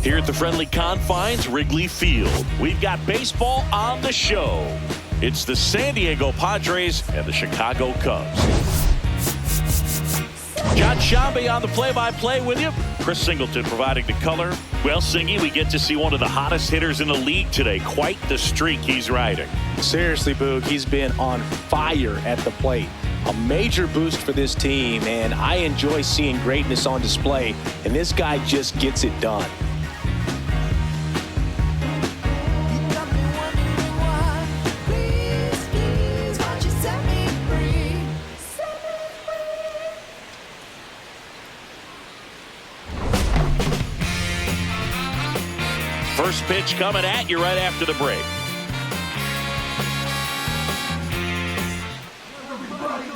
Here at the friendly confines, Wrigley Field, we've got baseball on the show. It's the San Diego Padres and the Chicago Cubs. John Shambi on the play-by-play with you. Chris Singleton providing the color. Well, Singy, we get to see one of the hottest hitters in the league today. Quite the streak he's riding. Seriously, Boog, he's been on fire at the plate. A major boost for this team, and I enjoy seeing greatness on display, and this guy just gets it done. First pitch coming at you right after the break.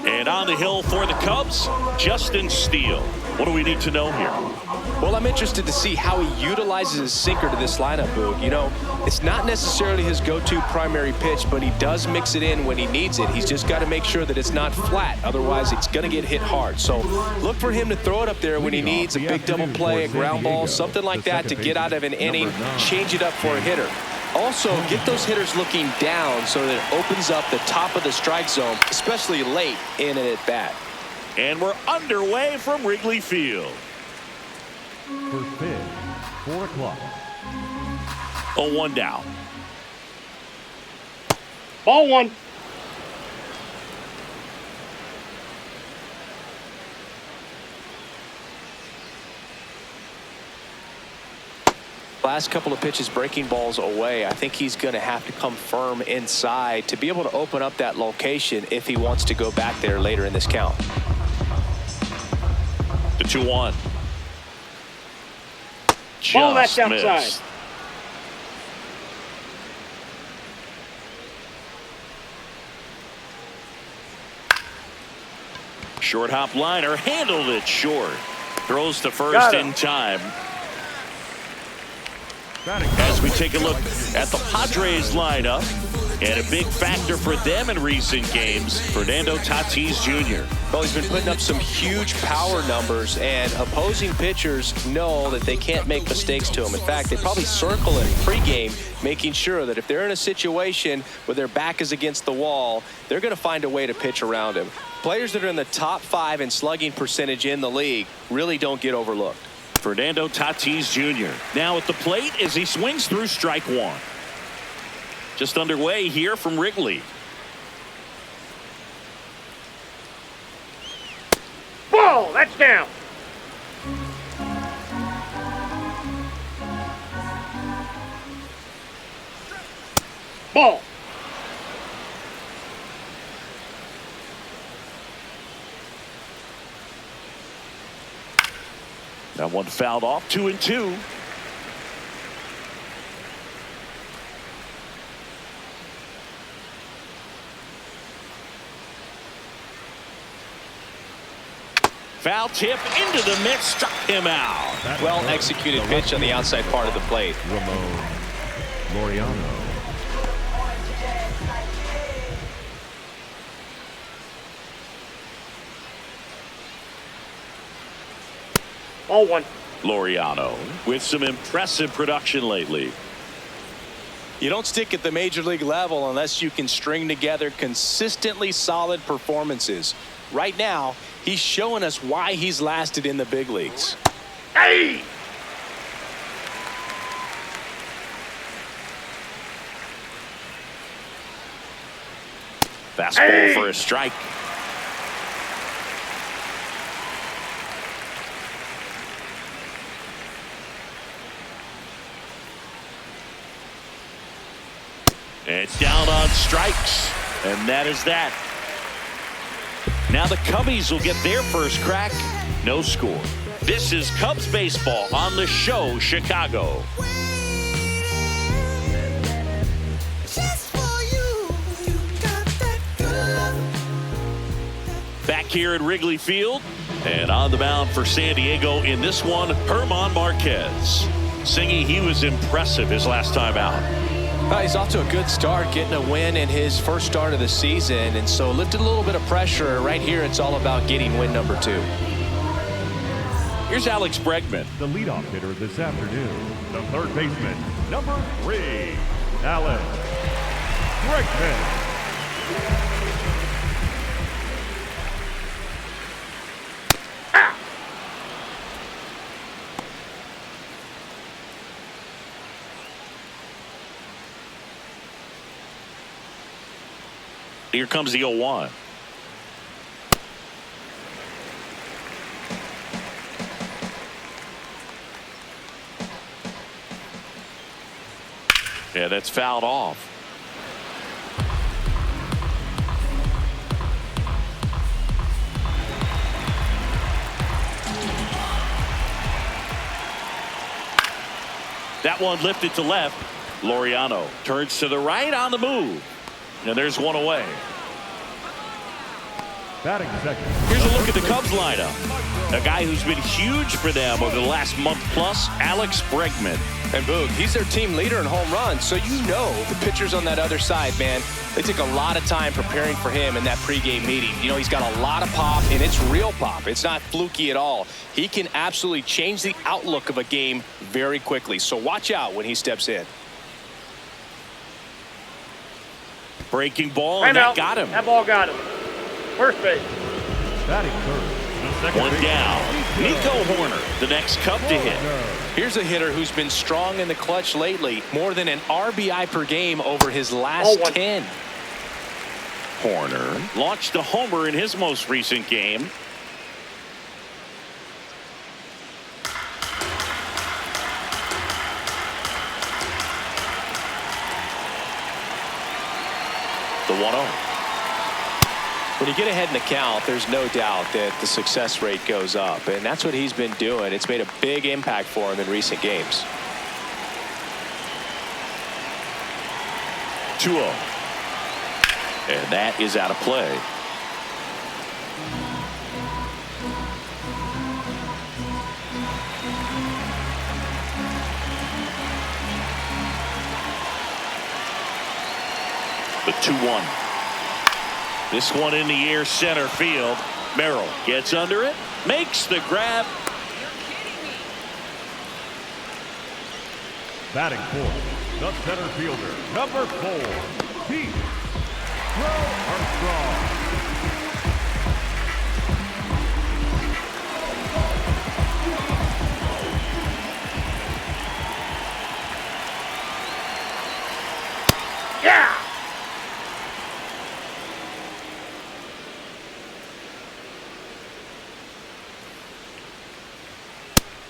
And on the hill for the Cubs, Justin Steele. What do we need to know here? Well, I'm interested to see how he utilizes his sinker to this lineup, Boog. You know, it's not necessarily his go-to primary pitch, but he does mix it in when he needs it. He's just got to make sure that it's not flat. Otherwise, it's going to get hit hard. So look for him to throw it up there when he needs a big double play, a ground ball, something like that to get out of an inning, change it up for a hitter. Also, get those hitters looking down so that it opens up the top of the strike zone, especially late in an at-bat. And we're underway from Wrigley Field. First pitch, 4 o'clock. 0-1 down. Ball one. Last couple of pitches breaking balls away. I think he's going to have to come firm inside to be able to open up that location if he wants to go back there later in this count. The 2-1. Ball that's outside. Short hop liner, handled it short. Throws to first in time. As we take a look at the Padres lineup, and a big factor for them in recent games, Fernando Tatis Jr. Well, he's been putting up some huge power numbers, and opposing pitchers know that they can't make mistakes to him. In fact, they probably circle him pregame, making sure that if they're in a situation where their back is against the wall, they're going to find a way to pitch around him. Players that are in the top 5 in slugging percentage in the league really don't get overlooked. Fernando Tatis Jr. now at the plate as he swings through strike one. Just underway here from Wrigley. Ball, that's down. Ball. That one fouled off, 2-2. Foul tip into the mix, struck him out. Well executed pitch on the outside part of the plate. Ramon Laureano. Ball one. Laureano with some impressive production lately. You don't stick at the major league level unless you can string together consistently solid performances. Right now, he's showing us why he's lasted in the big leagues. Hey! Fastball for a strike. And it's down on strikes, and that is that. Now the Cubbies will get their first crack. No score. This is Cubs baseball on the show, Chicago. Back here at Wrigley Field, and on the mound for San Diego in this one, German Marquez. Singy, he was impressive his last time out. He's off to a good start, getting a win in his first start of the season, and so lifted a little bit of pressure. Right here, it's all about getting win number 2. Here's Alex Bregman. The leadoff hitter this afternoon, the third baseman, number 3, Alex Bregman. Here comes the 0-1. Yeah, that's fouled off. That one lifted to left. Laureano turns to the right on the move. And there's one away. Batting second. Here's a look at the Cubs lineup. A guy who's been huge for them over the last month plus, Alex Bregman. And Boog, he's their team leader in home runs, so you know the pitchers on that other side, man, they took a lot of time preparing for him in that pregame meeting. You know, he's got a lot of pop, and it's real pop. It's not fluky at all. He can absolutely change the outlook of a game very quickly, so watch out when he steps in. Breaking ball, and that got him. That ball got him. First base. Batting third. One down. Nico Horner, the next Cub to hit. Here's a hitter who's been strong in the clutch lately. More than an RBI per game over his last 10. Horner launched a homer in his most recent game. The 1-0. When you get ahead in the count, there's no doubt that the success rate goes up, and that's what he's been doing. It's made a big impact for him in recent games. 2-0. And that is out of play. The 2-1. This one in the air, center field. Merrill gets under it, makes the grab. Batting fourth, the center fielder, number 4, Pete Armstrong. Yeah!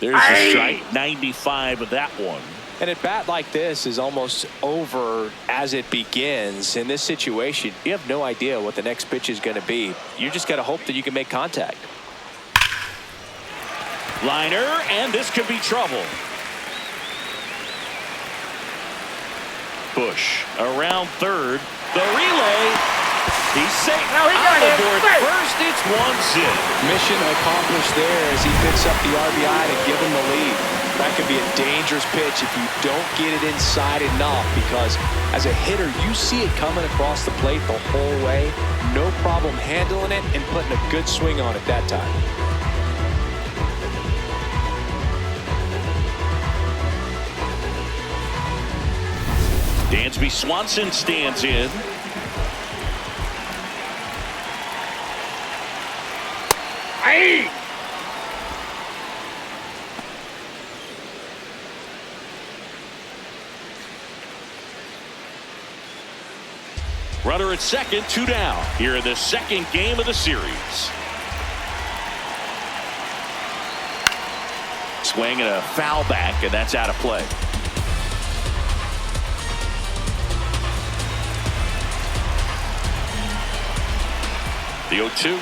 There's a strike, 95 of that one. And a bat like this is almost over as it begins. In this situation, you have no idea what the next pitch is going to be. You just got to hope that you can make contact. Liner, and this could be trouble. Bush around third. The relay. He's safe. Now he got him. Aboard Safe. first, it's 1-0. Mission accomplished there as he picks up the RBI to give him the lead. That could be a dangerous pitch if you don't get it inside enough, because as a hitter, you see it coming across the plate the whole way. No problem handling it and putting a good swing on it that time. Dansby Swanson stands in. Aye! Runner at second, 2 down. Here in the second game of the series. Swing and a foul back, and that's out of play. The 0-2.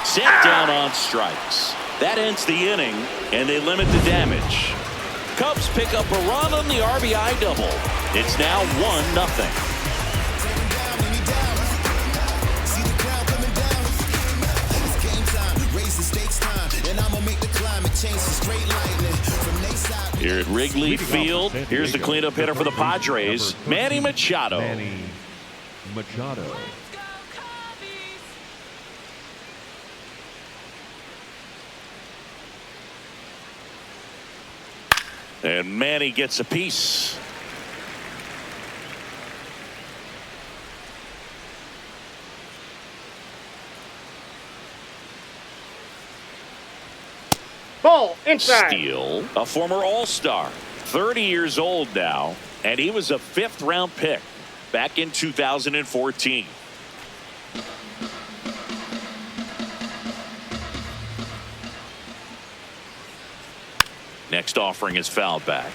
Set down on strikes. That ends the inning, and they limit the damage. Cubs pick up a run on the RBI double. It's now 1-0. Stakes time, and I'ma make the climb. Here at Wrigley Field, here's the cleanup hitter for the Padres, Manny Machado. Manny Machado. And Manny gets a piece. Ball inside. Steele, a former All-Star, 30 years old now, and he was a 5th-round pick back in 2014. Next offering is fouled back.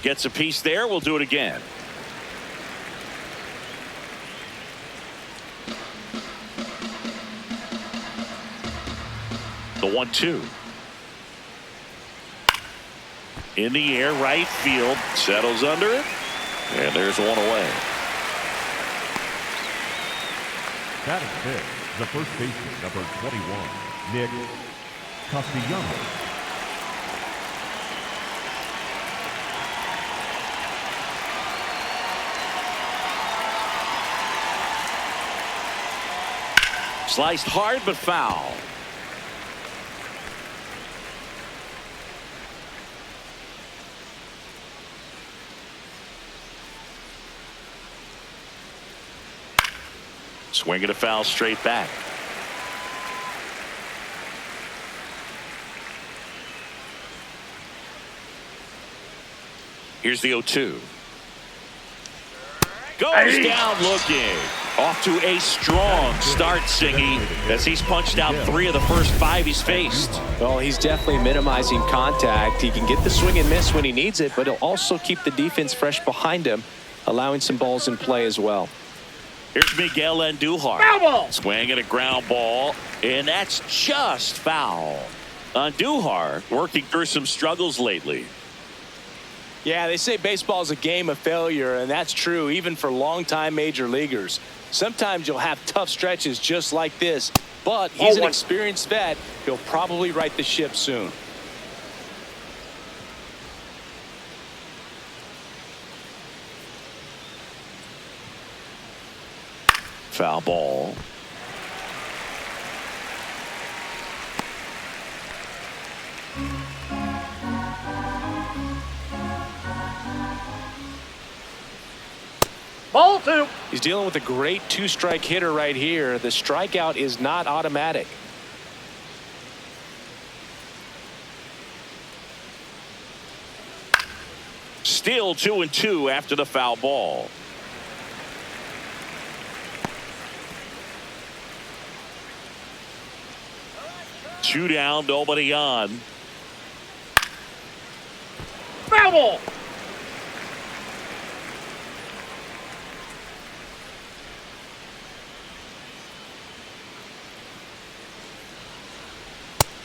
Gets a piece there. We'll do it again. The 1-2. In the air, right field. Settles under it. And there's one away. That is it. The first baseman, number 21, Nick Castellanos. Sliced hard but foul. Swinging a foul straight back. Here's the 0-2. Goes down looking. Off to a strong start, Singy, as he's punched out 3 of the first 5 he's faced. Well, he's definitely minimizing contact. He can get the swing and miss when he needs it, but he'll also keep the defense fresh behind him, allowing some balls in play as well. Here's Miguel Andujar. Foul ball. Swinging a ground ball, and that's just foul. Andujar working through some struggles lately. Yeah, they say baseball is a game of failure, and that's true even for longtime major leaguers. Sometimes you'll have tough stretches just like this, but he's an experienced vet. He'll probably right the ship soon. Foul ball. Ball 2. He's dealing with a great 2-strike hitter right here. The strikeout is not automatic. Still 2-2 after the foul ball. Two down, nobody on. Foul ball.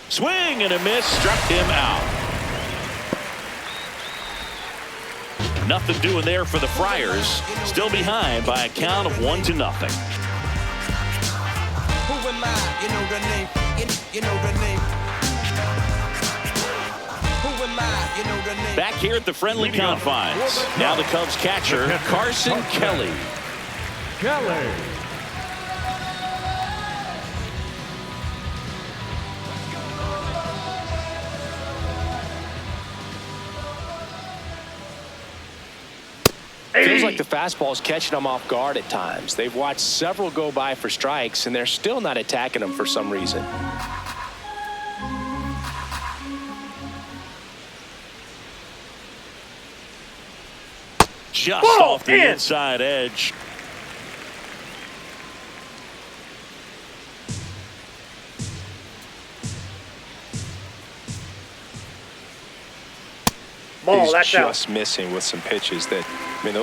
Swing and a miss, struck him out. Nothing doing there for the Friars. Still behind by a count of 1-0. Who am I? You know the name. You know the name. Who am I? You know the name. Back here at the friendly confines. Now the Cubs catcher, Carson Kelly. Kelly. Feels like the fastball is catching them off guard at times. They've watched several go by for strikes, and they're still not attacking them for some reason. Just off the inside edge. Ball, He's that's just out. missing with some pitches that, I mean,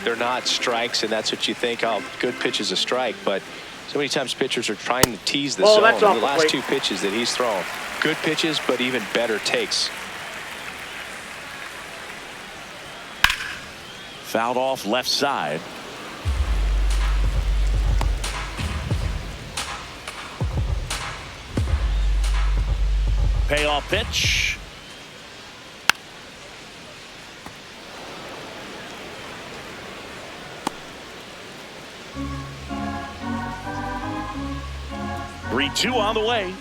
they're not strikes, and that's what you think, oh, good pitch is a strike, but so many times pitchers are trying to tease the zone. That's The off the last plate. 2 pitches that he's thrown, good pitches, but even better takes. Fouled off left side. Payoff pitch. Three-two on the way.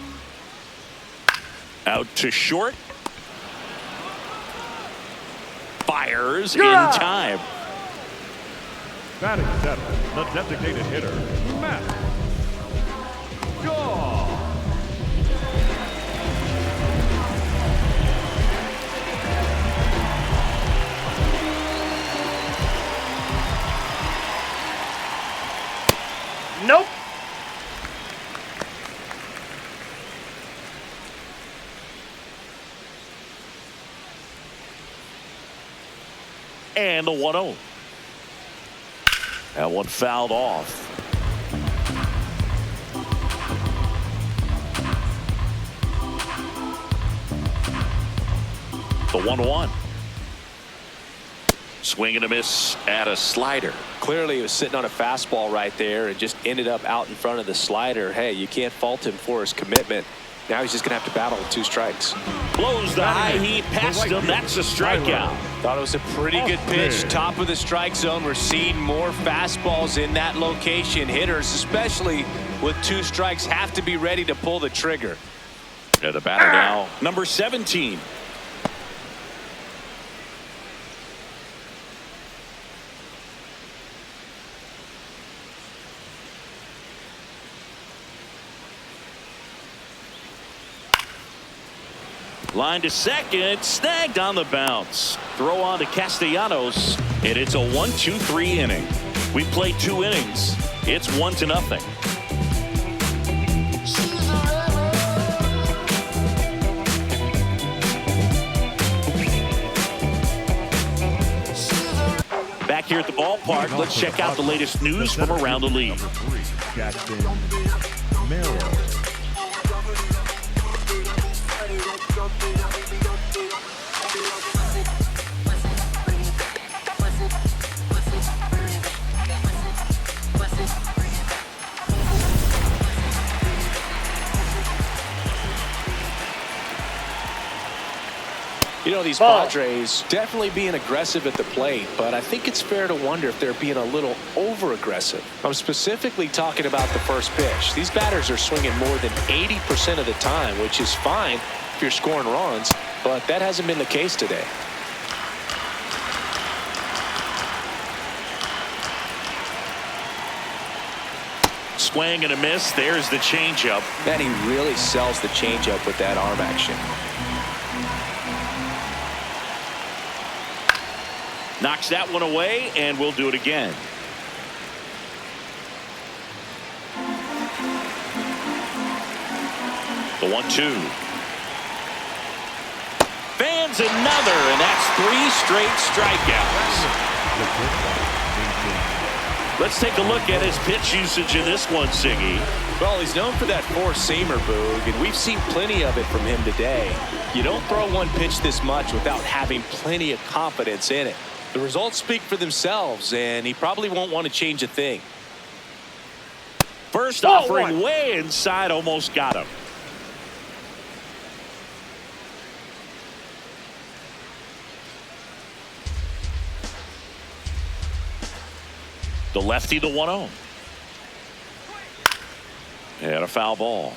Out to short. Fires in time. Batting seventh, the designated hitter, Matt Shaw. Nope. And the 1-0. That one fouled off. The 1-1. Swing and a miss at a slider. Clearly, he was sitting on a fastball right there and just ended up out in front of the slider. Hey, you can't fault him for his commitment. Now he's just going to have to battle with 2 strikes. Blows the high heat past him. That's a strikeout. Thought it was a pretty good pitch. Top of the strike zone. We're seeing more fastballs in that location. Hitters, especially with 2 strikes, have to be ready to pull the trigger. Yeah, the batter now, number 17. Line to second, snagged on the bounce. Throw on to Castellanos, and it's a 1-2-3 inning. We played 2 innings. It's 1-0. Back here at the ballpark, let's check out the latest news from around the league. Jackson Merrill. You know, these Padres definitely being aggressive at the plate, but I think it's fair to wonder if they're being a little over-aggressive. I'm specifically talking about the first pitch. These batters are swinging more than 80% of the time, which is fine if you're scoring runs, but that hasn't been the case today. Swing and a miss. There's the changeup. Man, he really sells the changeup with that arm action. Knocks that one away, and we'll do it again. The 1-2. Fans another, and that's 3 straight strikeouts. Let's take a look at his pitch usage in this one, Siggy. Well, he's known for that 4-seamer, Boog, and we've seen plenty of it from him today. You don't throw one pitch this much without having plenty of confidence in it. The results speak for themselves, and he probably won't want to change a thing. First offering way inside, almost got him. The lefty, the 1-0. And a foul ball.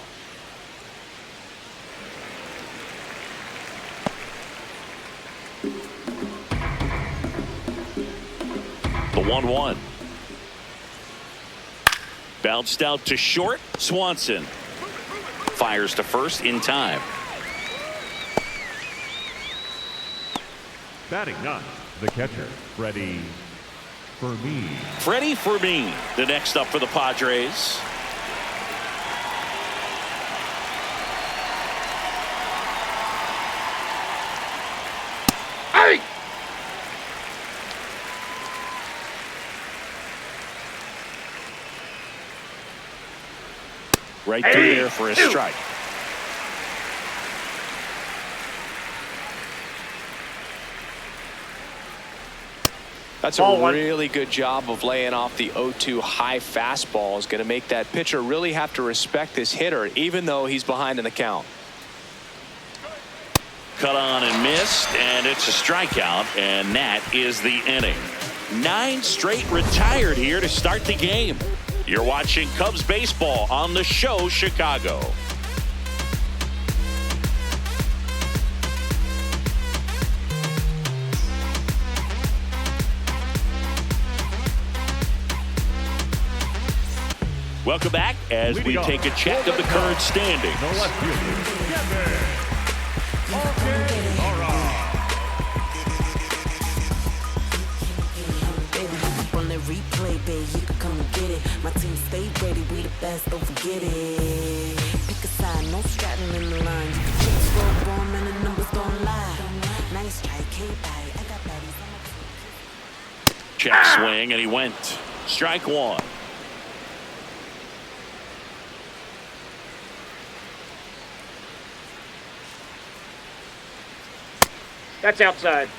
The 1-1. Bounced out to short. Swanson fires to first in time. Batting ninth, the catcher, Freddie Fermin. Freddie Fermin, the next up for the Padres. Hey! Right through there for a strike. That's Ball a one. really good job of laying off the 0-2 high fastball. Is going to make that pitcher really have to respect this hitter, even though he's behind in the count. Cut on and missed, and it's a strikeout, and that is the inning. 9 straight retired here to start the game. You're watching Cubs baseball on the show Chicago. Welcome back as we take a check of the current standings. The left fielder, Kevin. On that replay, babe, you can come and get it. My team stay ready, we the best, don't forget it. Pick a side, no straddling in the line. You can check score on and the numbers don't lie. Nice strike, can't buy it. I got baddies on my team. Check swing, and he went. Strike one. That's outside.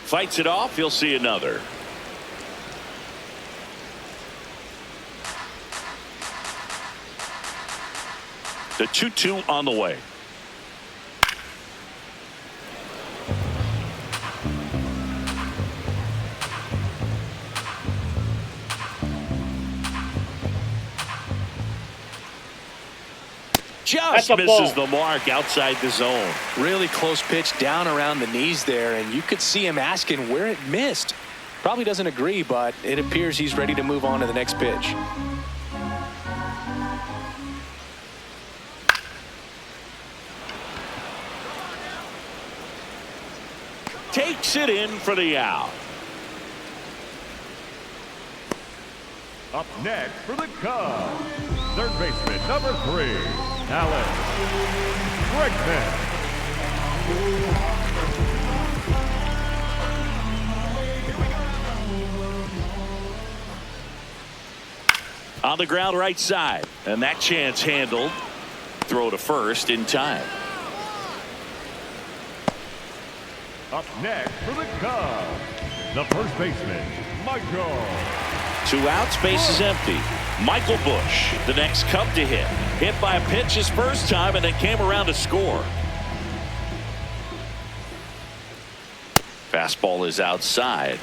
Fights it off. You'll see another. The 2-2 on the way. Just misses the mark outside the zone. Really close pitch down around the knees there, and you could see him asking where it missed. Probably doesn't agree, but it appears he's ready to move on to the next pitch. Takes it in for the out. Up next for the Cubs, third baseman, number 3, Alex Bregman. On the ground right side, and that chance handled. Throw to first in time. Up next for the Cubs, the first baseman, Michael. 2 outs, base is empty. Michael Busch, the next Cub to hit. Hit by a pitch his first time and then came around to score. Fastball is outside.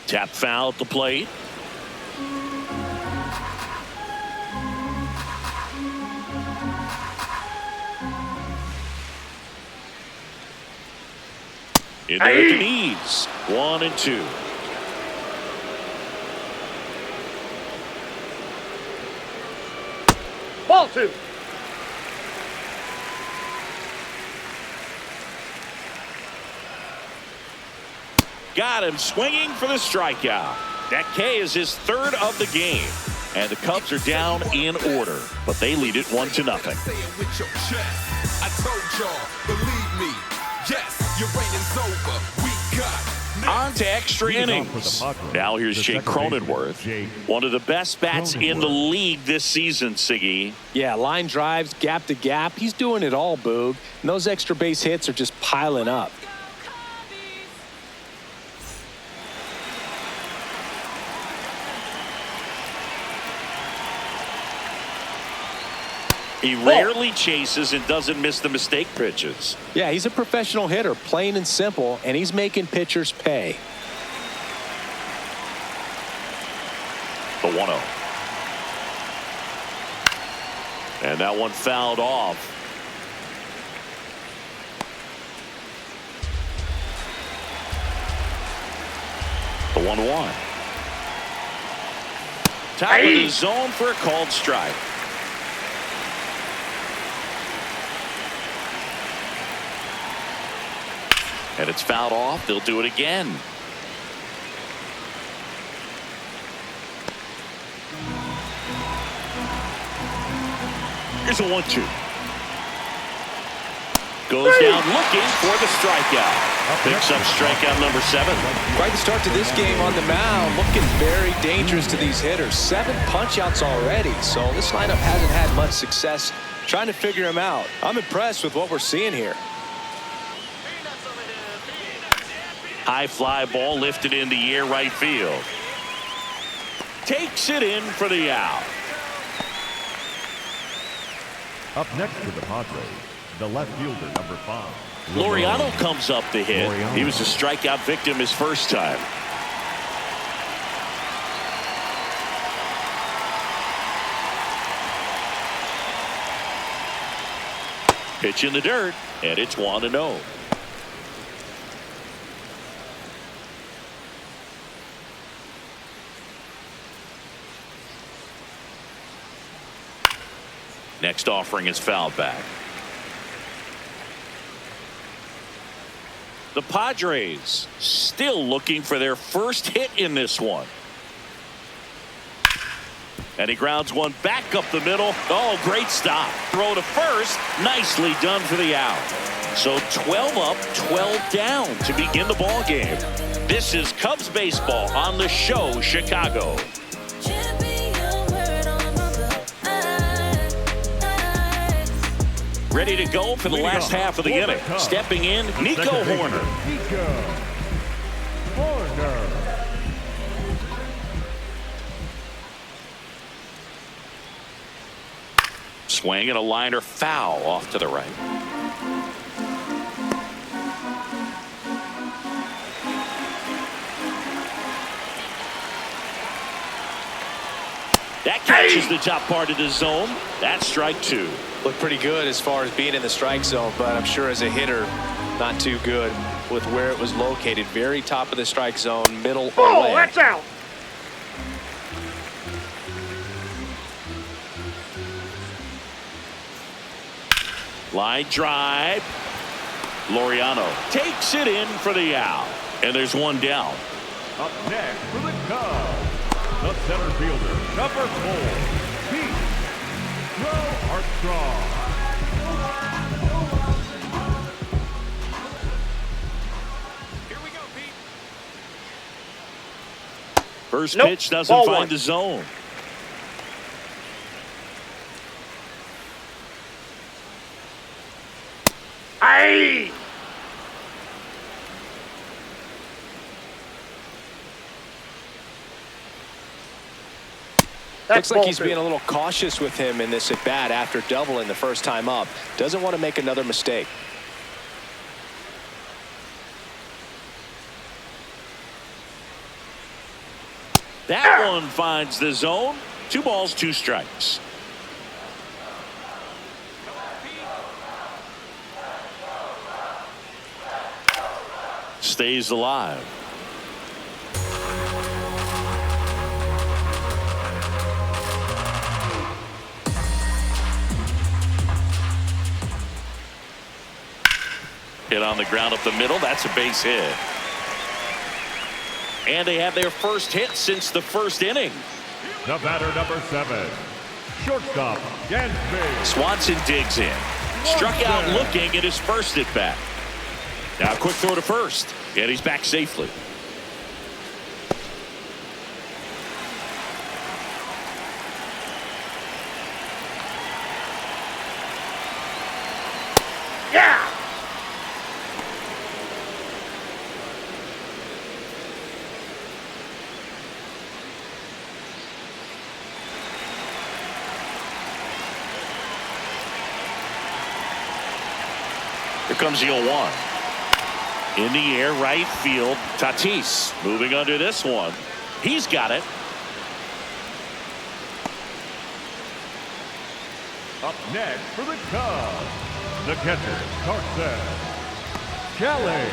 Tap foul at the plate. In there at the knees. 1 and 2. Ball 2. Got him swinging for the strikeout. That K is his 3rd of the game. And the Cubs are down in order, but they lead it 1-0. Say it with your chest. I told y'all, believe me. Yes, your reign is over. We got on to extra innings. Now here's Jake Cronenworth, one of the best bats in the league this season, Siggy. Yeah, line drives, gap to gap. He's doing it all, Boog. And those extra base hits are just piling up. He rarely chases and doesn't miss the mistake pitches. Yeah, he's a professional hitter, plain and simple, and he's making pitchers pay. The 1-0. And that one fouled off. The 1-1. Top of the zone for a called strike. And it's fouled off. They'll do it again. Here's a 1-2. Goes down looking for the strikeout. Picks up strikeout number 7. Quite the start to this game on the mound. Looking very dangerous to these hitters. 7 punch-outs already. So this lineup hasn't had much success trying to figure him out. I'm impressed with what we're seeing here. High fly ball lifted in the air right field. Takes it in for the out. Up next for the Padres, the left fielder, number 5. Laureano comes up to hit. He was a strikeout victim his first time. Pitch in the dirt, and it's 1-0. Next offering is fouled back. The Padres still looking for their first hit in this one. And he grounds one back up the middle. Oh, great stop. Throw to first. Nicely done for the out. So 12 up, 12 down to begin the ball game. This is Cubs baseball on the show, Chicago. Ready to go for the last half of the inning. Stepping in, Nico Horner. Swing and a liner foul off to the right. That catches the top part of the zone. That's strike 2. Looked pretty good as far as being in the strike zone, but I'm sure as a hitter, not too good with where it was located. Very top of the strike zone, middle or Oh, left. that's out. Line drive. Laureano takes it in for the out. And there's one down. Up next for the Cubs, the center fielder, number 4, Pete Armstrong. Here we go, Pete. First Nope. pitch doesn't Ball find one. the zone. Aye. Looks like he's being a little cautious with him in this at bat after doubling the first time up. Doesn't want to make another mistake. That one finds the zone. 2 balls, 2 strikes. Stays alive. Hit on the ground up the middle. That's a base hit. And they have their first hit since the first inning. The batter, number 7, shortstop, Gansby. Swanson digs in. Struck out looking at his first at bat. Now a quick throw to first. And he's back safely. Yeah. Here comes the 0-1. In the air, right field. Tatis moving under this one. He's got it. Up next for the Cubs, the catcher, Tarset Kelly.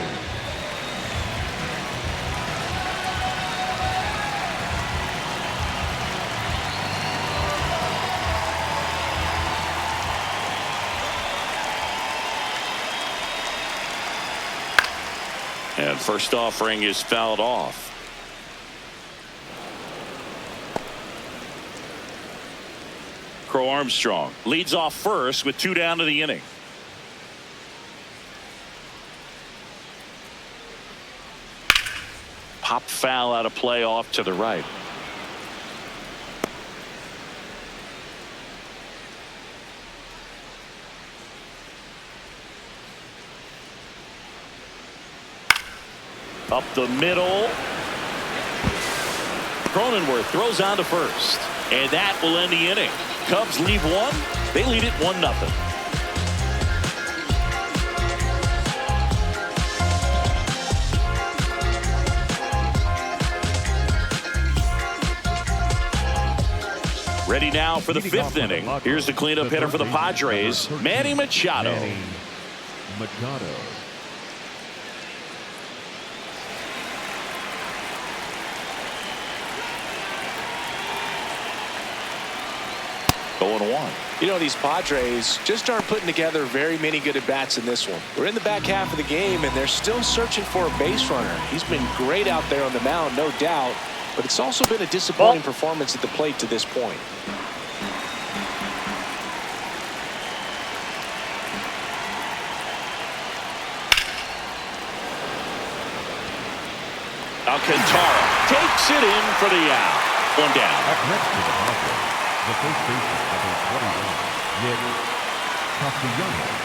And first offering is fouled off. Crow Armstrong leads off first with 2 down to the inning. Pop foul out of play off to the right. Up the middle. Cronenworth throws on to first. And that will end the inning. Cubs lead 1. They lead it 1-0. Ready now for the 5th inning. Here's the cleanup hitter for the Padres, Manny Machado. Manny Machado. Going 1. You know, these Padres just aren't putting together very many good at-bats in this one. We're in the back half of the game, and they're still searching for a base runner. He's been great out there on the mound, no doubt, but it's also been a disappointing performance at the plate to this point. Alcantara takes it in for the out. 1 down. Up next to the Padres, the first baseman, number 21, Nick Castellanos.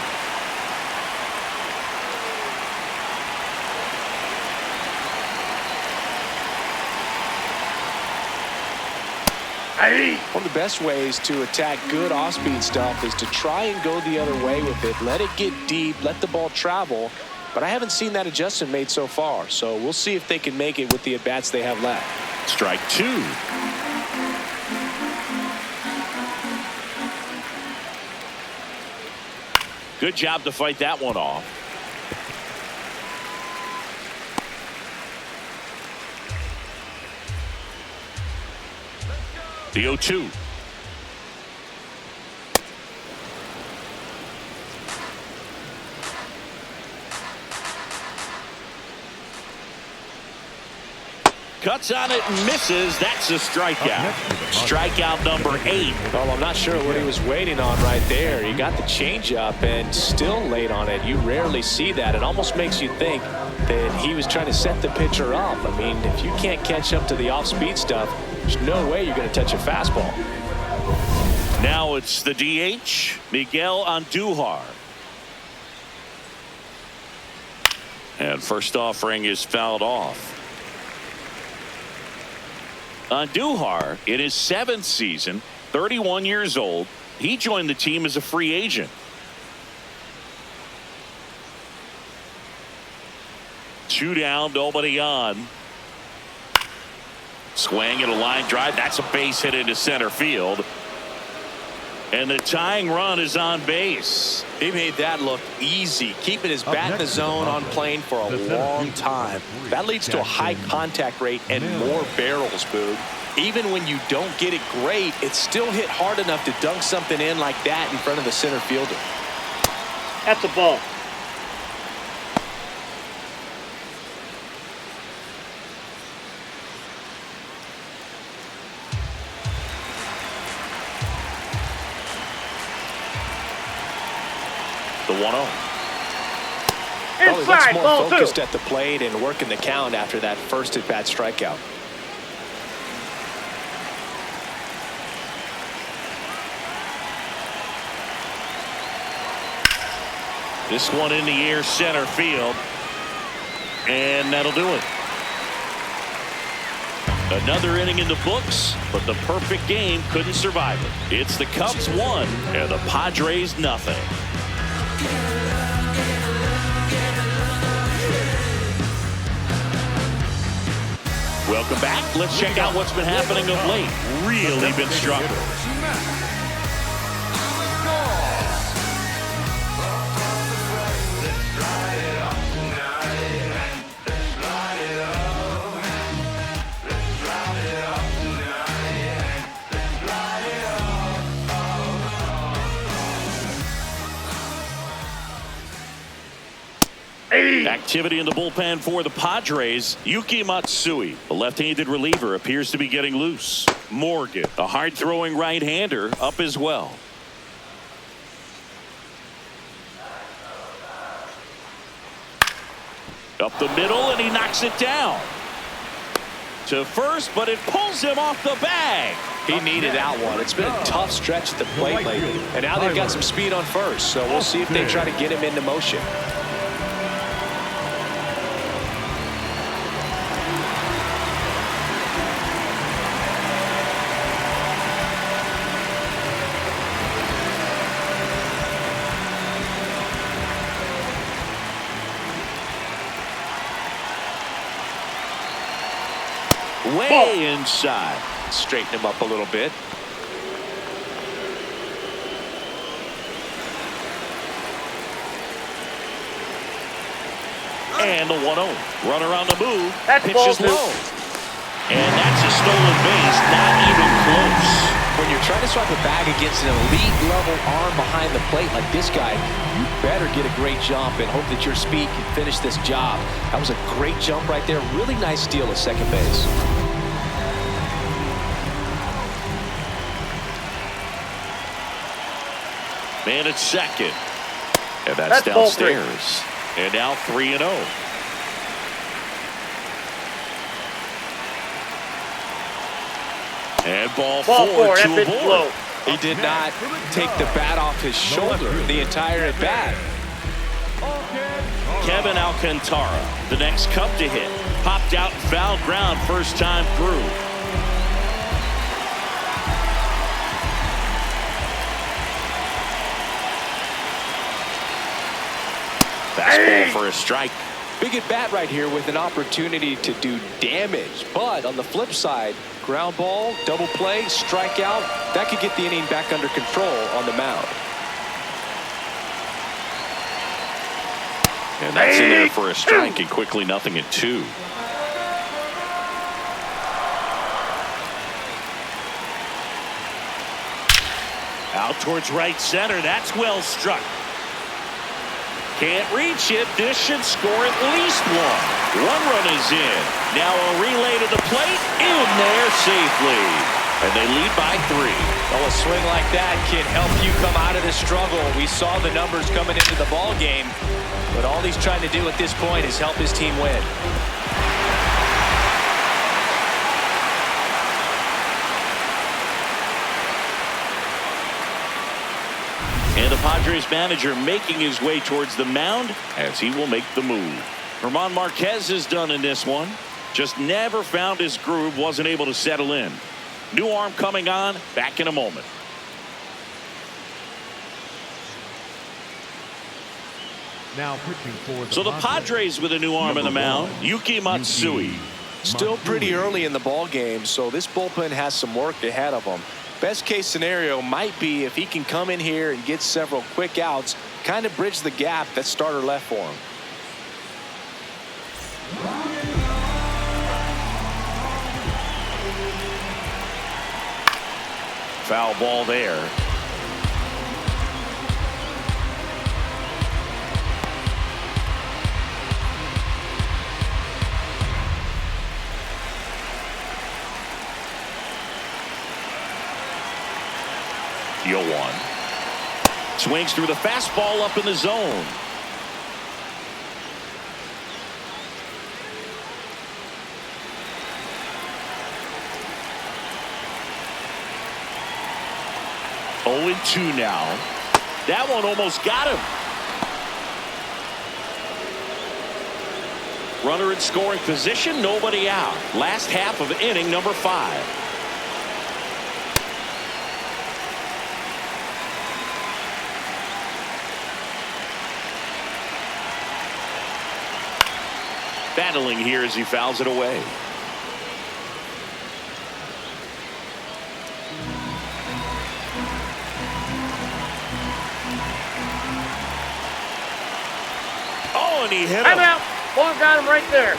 One of the best ways to attack good off-speed stuff is to try and go the other way with it. Let it get deep, let the ball travel. But I haven't seen that adjustment made so far. So we'll see if they can make it with the at-bats they have left. Strike 2. Good job to fight that one off. The 0-2. Cuts on it and misses. That's a strikeout. Strikeout number 8. Well, I'm not sure what he was waiting on right there. He got the changeup and still late on it. You rarely see that. It almost makes you think that he was trying to set the pitcher up. I mean, if you can't catch up to the off-speed stuff, there's no way you're going to touch a fastball. Now it's the DH, Miguel Andujar. And first offering is fouled off. Andujar, in his 7th season, 31 years old, he joined the team as a free agent. Two down, nobody on. Swing and a line drive. That's a base hit into center field. And the tying run is on base. He made that look easy, keeping his bat in the zone on plane for a long time. That leads to a high contact rate and more barrels, Boog. Even when you don't get it great, it's still hit hard enough to dunk something in like that in front of the center fielder. That's a ball. The 1-0. Well, he looks more ball focused 2. at the plate and working the count after that first at-bat strikeout. This one in the air, center field. And that'll do it. Another inning in the books, but the perfect game couldn't survive it. It's the Cubs 1 and the Padres nothing. Welcome back. Let's check out what's been happening of late. Really been struggling. Activity in the bullpen for the Padres. Yuki Matsui, a left-handed reliever, appears to be getting loose. Morgan, a hard-throwing right-hander, up as well. Up the middle, and he knocks it down. To first, but it pulls him off the bag. He needed that one. It's been a tough stretch at the plate lately. And now they've got some speed on first, so we'll see if they try to get him into motion. Way inside. Straighten him up a little bit. And the 1-0. Runner on the move. That's pitches ball low. And that's a stolen base. Not even close. When you're trying to swipe a bag against an elite level arm behind the plate like this guy, you better get a great jump and hope that your speed can finish this job. That was a great jump right there. Really nice steal at second base. Man at second. And that's downstairs. And now 3-0. And ball four to a board. He did not take the bat off his shoulder the entire at bat. Kevin Alcantara, the next Cub to hit. Popped out and fouled ground first time through. Fastball for a strike. Big at bat right here with an opportunity to do damage. But on the flip side, ground ball, double play, strikeout, that could get the inning back under control on the mound. And that's in there for a strike, and quickly 0-2. Out towards right center. That's well struck. Can't reach it. This should score at least one. One run is in. Now a relay to the plate. In there safely. And they lead by 3. Well, a swing like that can help you come out of the struggle. We saw the numbers coming into the ball game, but all he's trying to do at this point is help his team win. And the Padres manager making his way towards the mound as he will make the move. German Marquez is done in this one. Just never found his groove, wasn't able to settle in. New arm coming on, back in a moment. Now pitching for the So the Padres with a new arm in the mound, Yuki Matsui. Still pretty early in the ball game, so this bullpen has some work ahead of them. Best case scenario might be if he can come in here and get several quick outs, kind of bridge the gap that starter left for him. Foul ball there. The 0-1. Swings through the fastball up in the zone. Oh, 0-2 now. That one almost got him. Runner in scoring position, nobody out. Last half of inning number 5. Battling here as he fouls it away. Oh, and he hit him. I'm out. Ball got him right there.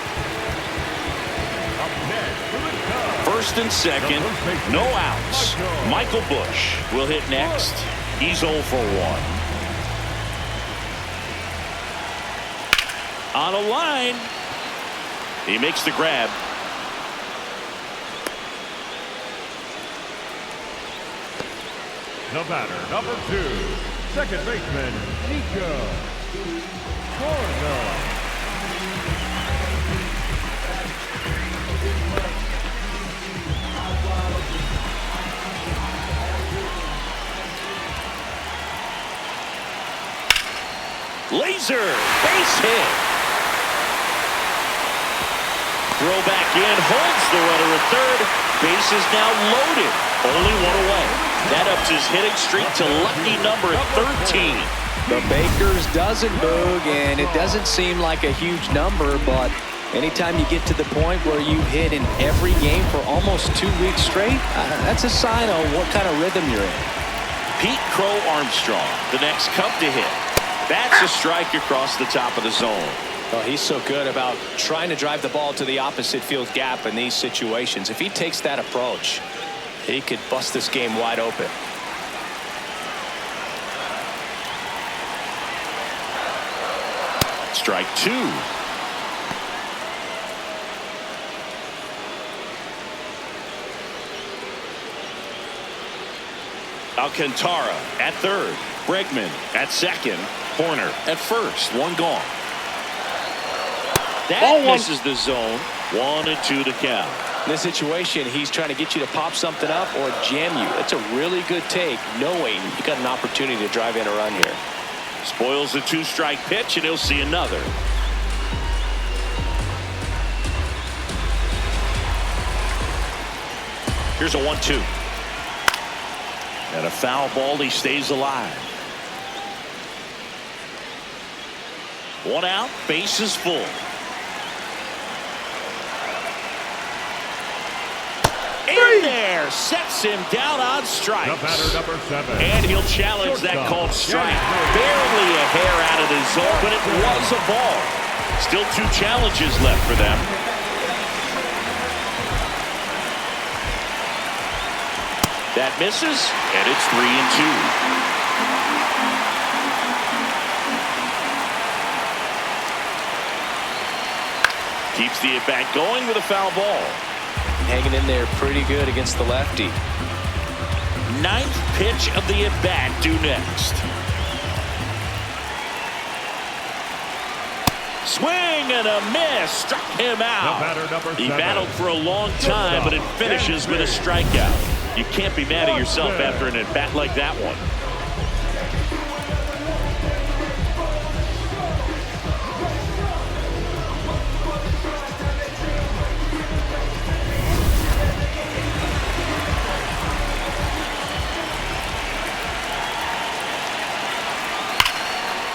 First and second, no outs. Michael Bush will hit next. He's 0 for 1. On a line. He makes the grab. The batter, number 2, second baseman, Nico Gordo. Laser, base hit. Throw back in, holds the runner at third. Base is now loaded. Only one away. That ups his hitting streak to lucky number 13. The Bakers doesn't, Boog, and it doesn't seem like a huge number, but anytime you get to the point where you hit in every game for almost 2 weeks straight, that's a sign of what kind of rhythm you're in. Pete Crow Armstrong, the next Cub to hit. That's a strike across the top of the zone. Well, he's so good about trying to drive the ball to the opposite field gap in these situations. If he takes that approach, he could bust this game wide open. Strike 2. Alcantara at third. Bregman at second. Horner at first. One gone. That misses the zone. 1-2 to count. In this situation, he's trying to get you to pop something up or jam you. That's a really good take, knowing you got an opportunity to drive in a run here. Spoils the 2-strike pitch, and he'll see another. Here's a 1-2. And a foul ball. He stays alive. One out. Base is full. In there. Sets him down on strikes. The batter, number 7. And he'll challenge that called strike. Barely a hair out of the zone, but it was a ball. Still 2 challenges left for them. That misses, and it's 3-2. Keeps the at-bat going with a foul ball. Hanging in there pretty good against the lefty. 9th pitch of the at-bat due next. Swing and a miss. Struck him out. The batter, number 7. He battled for a long time, but it finishes with a strikeout. You can't be mad at yourself after an at-bat like that one.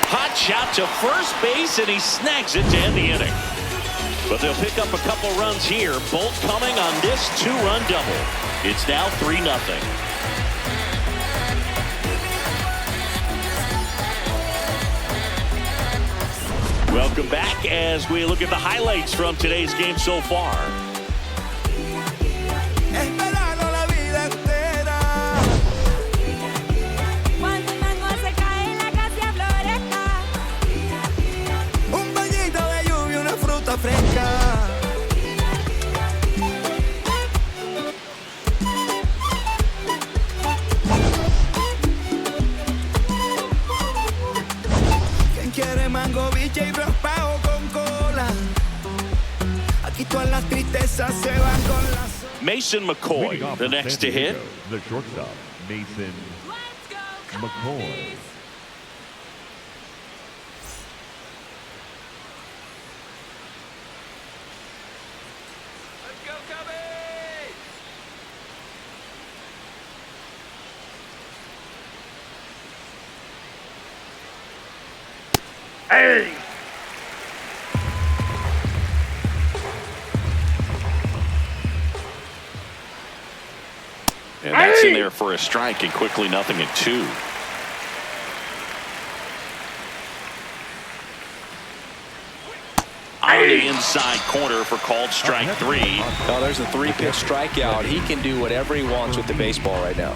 Hot shot to first base, and he snags it to end the inning. But they'll pick up a couple runs here, both coming on this 2-run double. It's now 3-0. Welcome back as we look at the highlights from today's game so far. Mason McCoy, the next to hit. The shortstop, Mason McCoy. Let's go, Cubbies! Hey! And that's in there for a strike, and quickly 0-2. On the inside corner for called strike 3. Oh, there's a 3-pitch strikeout. He can do whatever he wants with the baseball right now.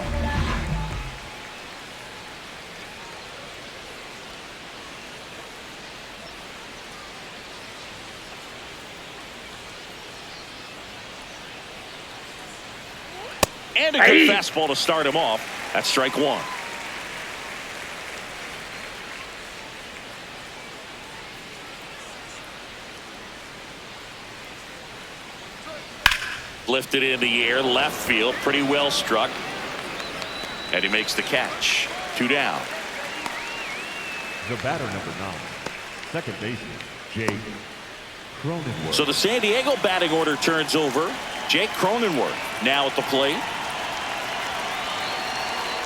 And a good fastball to start him off. That's strike one. Lifted in the air, left field, pretty well struck. And he makes the catch. 2 down. The batter, number 9, second baseman, Jake Cronenworth. So the San Diego batting order turns over. Jake Cronenworth now at the plate.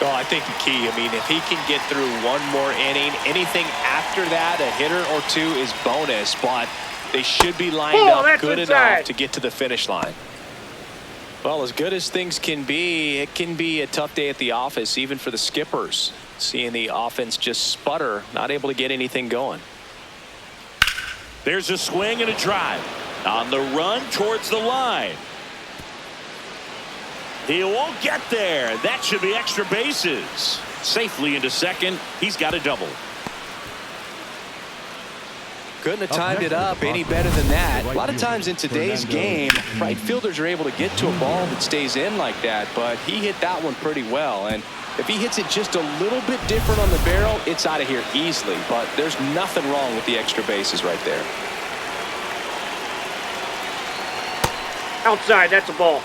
Oh, I think the key, I mean, if he can get through one more inning, anything after that, a hitter or two is bonus, but they should be lined up good enough to get to the finish line. Well, as good as things can be, it can be a tough day at the office, even for the skippers. Seeing the offense just sputter, not able to get anything going. There's a swing and a drive on the run towards the line. He won't get there. That should be extra bases. Safely into second. He's got a double. Couldn't have timed it up any better than that. A lot of times in today's game, right fielders are able to get to a ball that stays in like that, but he hit that one pretty well. And if he hits it just a little bit different on the barrel, it's out of here easily. But there's nothing wrong with the extra bases right there. Outside, that's a ball.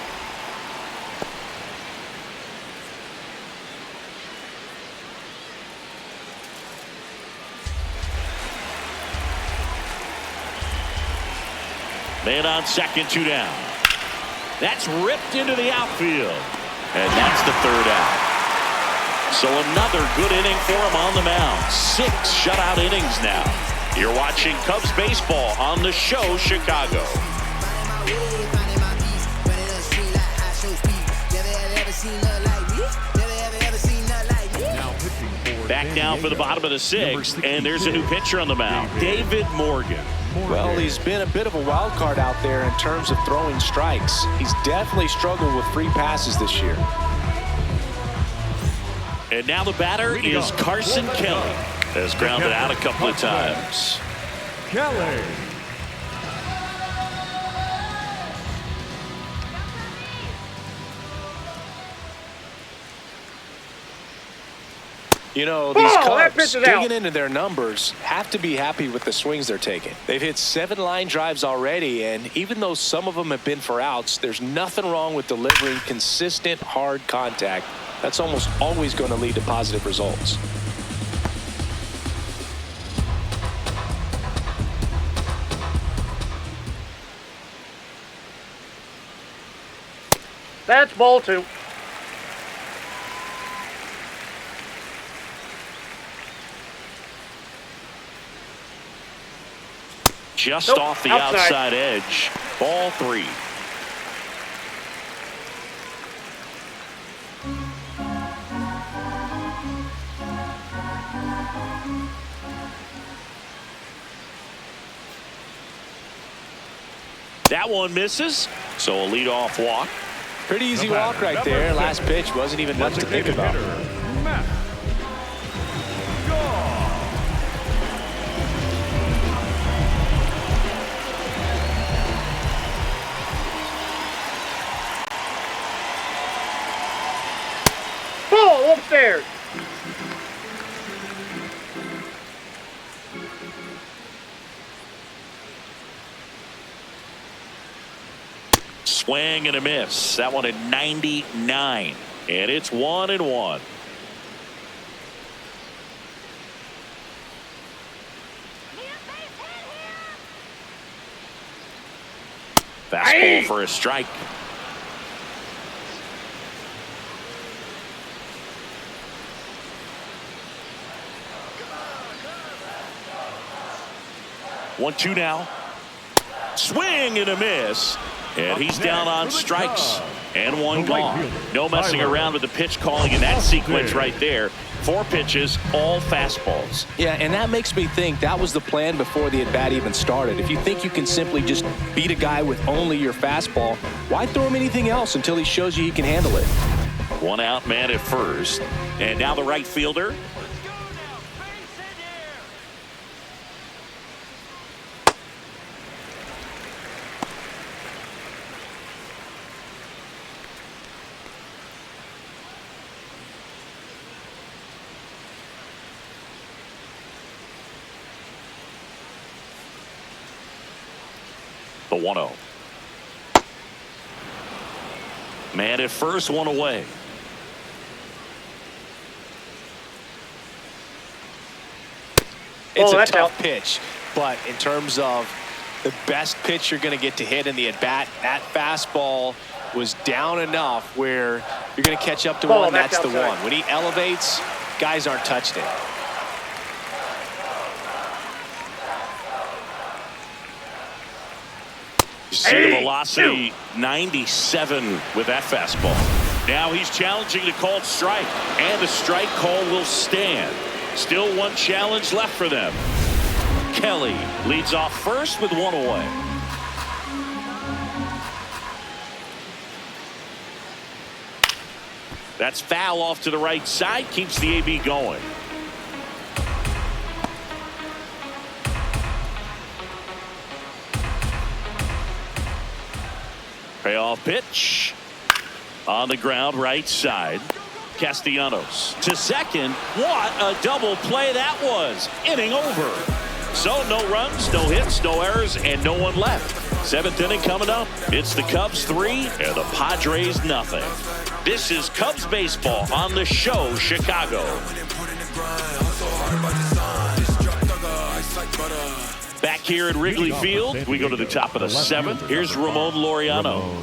Man on second, 2 down. That's ripped into the outfield. And that's the 3rd out. So another good inning for him on the mound. 6 shutout innings now. You're watching Cubs baseball on the show, Chicago. Back down for the bottom of the 6th, and there's a new pitcher on the mound, David Morgan. Well, he's been a bit of a wild card out there in terms of throwing strikes. He's definitely struggled with free passes this year. And now the batter is Carson Kelly. Has grounded out a couple of times. Kelly. You know, these Cubs, digging into their numbers, have to be happy with the swings they're taking. They've hit 7 line drives already, and even though some of them have been for outs, there's nothing wrong with delivering consistent, hard contact. That's almost always going to lead to positive results. That's ball 2. Just off the outside edge. Ball 3. That one misses, so a leadoff walk. Pretty easy walk right there. Last pitch wasn't even much to think about. Ball upstairs. Swing and a miss. That one at 99. And it's 1-1. Fastball for a strike. One-two now. Swing and a miss. And he's down on strikes. And one gone. No messing around with the pitch calling in that sequence right there. 4 pitches, all fastballs. Yeah, and that makes me think that was the plan before the at-bat even started. If you think you can simply just beat a guy with only your fastball, why throw him anything else until he shows you he can handle it? 1 out, man at first. And now the right fielder. The 1-0. Man at first, one away. It's a that's tough out. pitch, but in terms of the best pitch you're going to get to hit in the at-bat, that fastball was down enough where you're going to catch up to Ball, one. that's That's the outside. one. When he elevates, guys aren't touching it. You see the velocity, 97 with that fastball. Now he's challenging the called strike, and the strike call will stand. Still one challenge left for them. Kelly leads off first with one away. That's foul off to the right side, keeps the AB going. Payoff pitch on the ground, right side. Castellanos to second. What a double play that was. Inning over. So no runs, no hits, no errors, and no one left. Seventh inning coming up. It's the Cubs 3 and the Padres nothing. This is Cubs baseball on the show, Chicago. Back here at Wrigley Field, we go to the top of the seventh. Here's Ramon Laureano.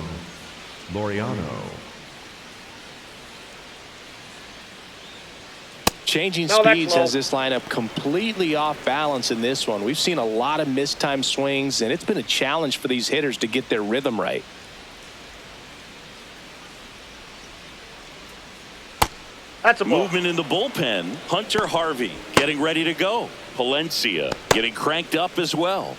Changing No, that's speeds low. has this lineup completely off balance in this one. We've seen a lot of mistimed swings, and it's been a challenge for these hitters to get their rhythm right. That's a ball. Movement in the bullpen. Hunter Harvey getting ready to go. Palencia getting cranked up as well.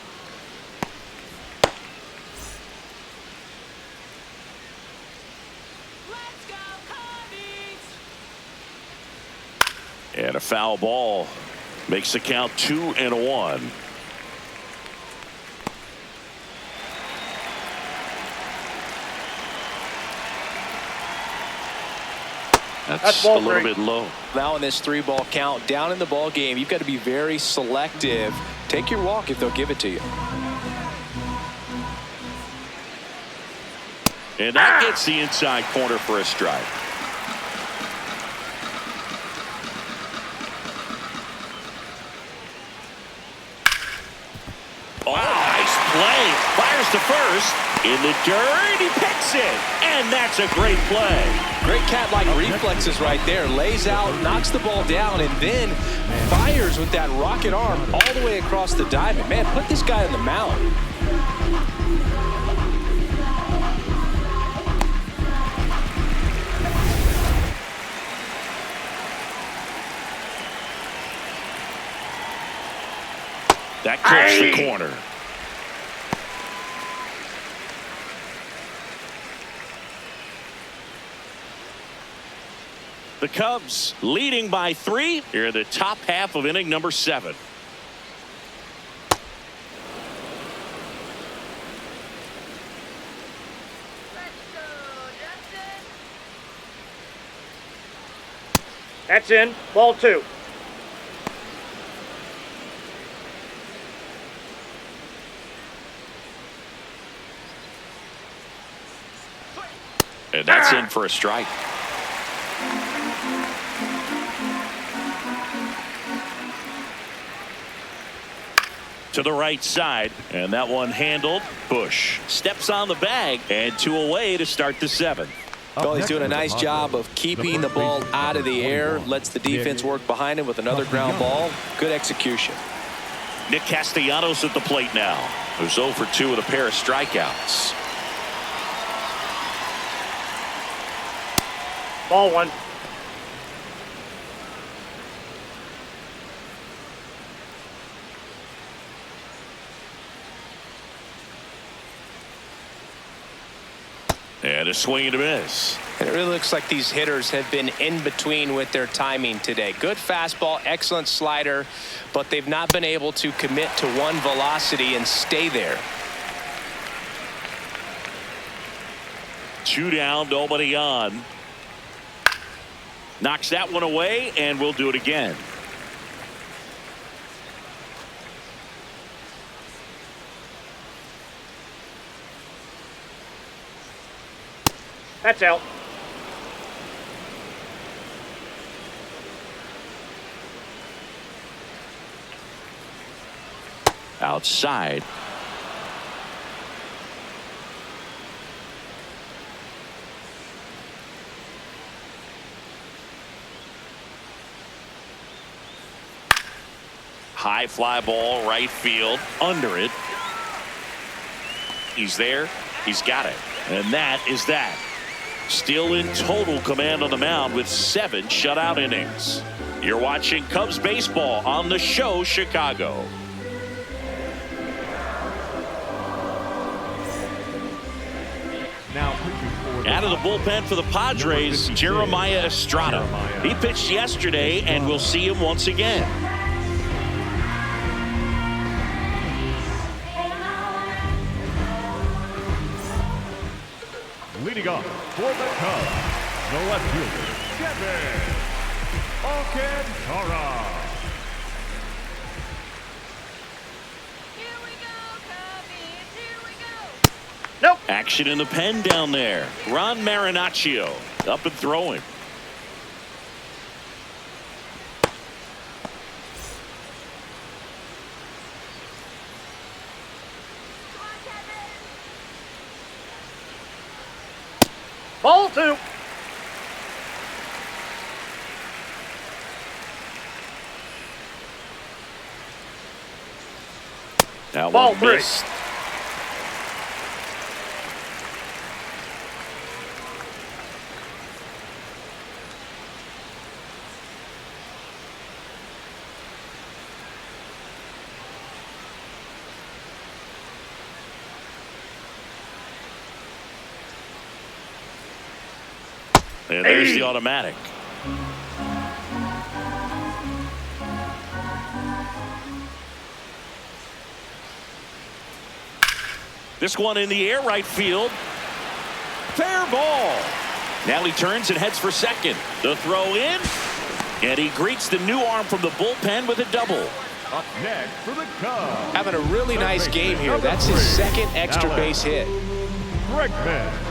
And a foul ball makes the count 2-1. That's a ball little three. bit low. Now in this 3-ball count, down in the ball game, you've got to be very selective. Take your walk if they'll give it to you. And that gets the inside corner for a strike. Oh, nice play. Fires to first. In the dirt, he picks it. And that's a great play. Great cat-like reflexes right there. Lays out, knocks the ball down, and then fires with that rocket arm all the way across the diamond. Man, put this guy on the mound. That clips the corner. The Cubs leading by 3 here in the top half of inning number 7. That's in. Ball 2. And that's in for a strike. To the right side, and that one handled. Bush steps on the bag, and 2 away to start the 7th. Well, he's doing a nice job of keeping the ball out of the air, lets the defense work behind him with another ground ball. Good execution. Nick Castellanos at the plate now, who's 0 for 2 with a pair of strikeouts. Ball 1. And a swing and a miss. And it really looks like these hitters have been in between with their timing today. Good fastball, excellent slider, but they've not been able to commit to one velocity and stay there. 2 down, nobody on. Knocks that one away, and we'll do it again. That's out. Outside. High fly ball, right field, under it. He's there. He's got it. And that is that. Still in total command on the mound with 7 shutout innings. You're watching Cubs baseball on the show, Chicago. Now pitching for the Out of the bullpen for the Padres, Jeremiah Estrada. He pitched yesterday, and we'll see him once again. leading off for the Cubs, the left fielder, Kevin Alcantara. Nope. Action in the pen down there. Ron Marinaccio up and throwing. Ball 2. That Ball one 3. missed. And there's the automatic. This one in the air, right field. Fair ball. Now he turns and heads for second. The throw in. And he greets the new arm from the bullpen with a double. Up next for the Cubs. Having a really nice game here. That's his second extra base hit. Bregman.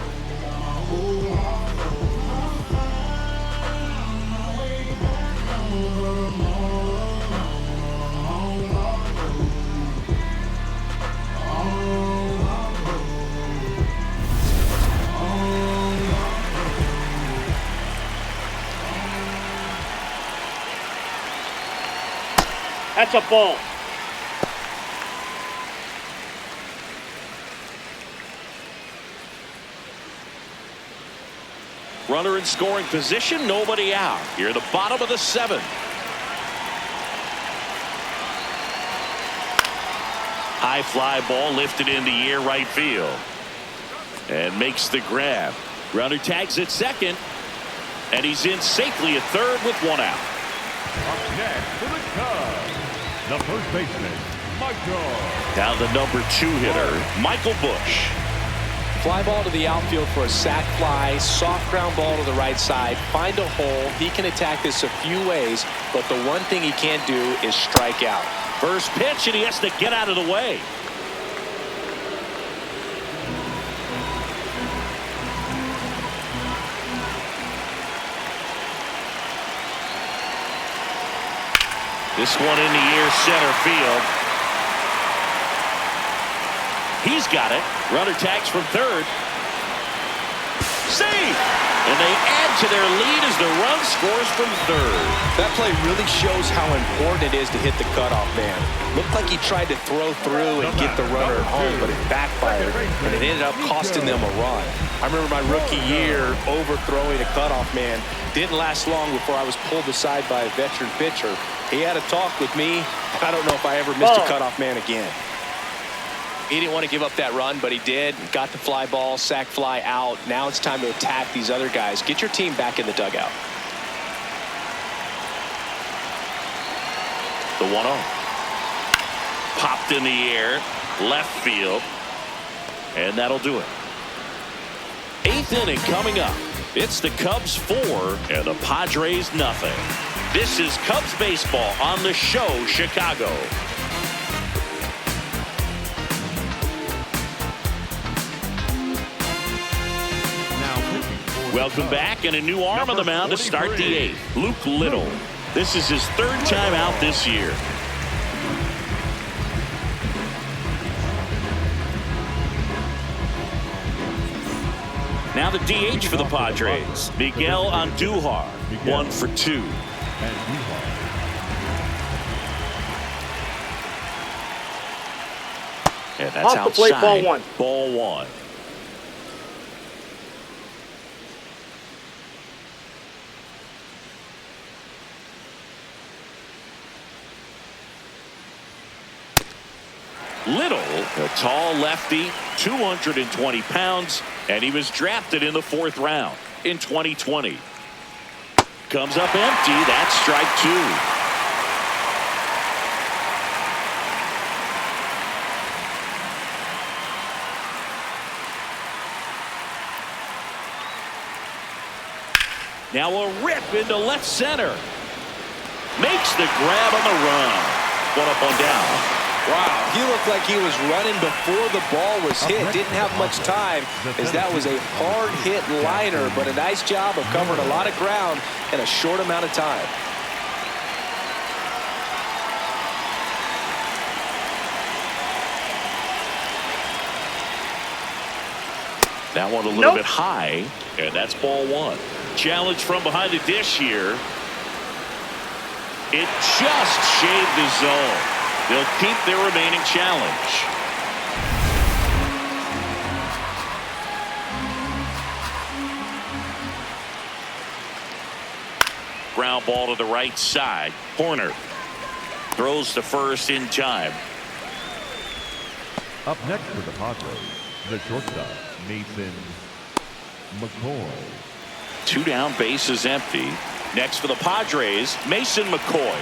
That's a ball. Runner in scoring position, nobody out. Here at the bottom of the 7th. High fly ball lifted in the air, right field. And makes the grab. Runner tags at second. And he's in safely at third with 1 out. Up next for the Cubs, the first baseman, Michael. Down the number 2 hitter, Michael Busch. Fly ball to the outfield for a sac fly. Soft ground ball to the right side. Find a hole. He can attack this a few ways, but the one thing he can't do is strike out. First pitch, and he has to get out of the way. This one in the air, center field. He's got it. Runner tags from third. Save! And they add to their lead as the run scores from third. That play really shows how important it is to hit the cutoff man. Looked like he tried to throw through and get the runner at home, but it backfired, and it ended up costing them a run. I remember my rookie year overthrowing a cutoff man. Didn't last long before I was pulled aside by a veteran pitcher. He had a talk with me. I don't know if I ever missed a cutoff man again. He didn't want to give up that run, but he did. Got the fly ball, sac fly out. Now it's time to attack these other guys. Get your team back in the dugout. The 1-0. Popped in the air, left field, and that'll do it. 8th inning coming up. It's the Cubs 4 and the Padres nothing. This is Cubs baseball on the show, Chicago. Now pitching Welcome back, and a new arm on the mound to start the eighth. Luke Little. This is his third time out this year. Now the DH for the Padres, Miguel Andujar, 1 for 2. And that's Off the plate, outside. ball one. Ball one. Little, a tall lefty, 220 pounds, and he was drafted in the 4th round in 2020. Comes up empty. That's strike 2. Now a rip into left center. Makes the grab on the run. 1 up, 1 down. Wow, he looked like he was running before the ball was hit. Didn't have much time, as that was a hard hit liner, but a nice job of covering a lot of ground in a short amount of time. That one a little bit high, and that's ball 1. Challenge from behind the dish here. It just shaved the zone. They'll keep their remaining challenge. Ground ball to the right side. Horner throws to first in time. Up next for the Padres, the shortstop, Mason McCoy. 2 down, bases empty. Next for the Padres, Mason McCoy.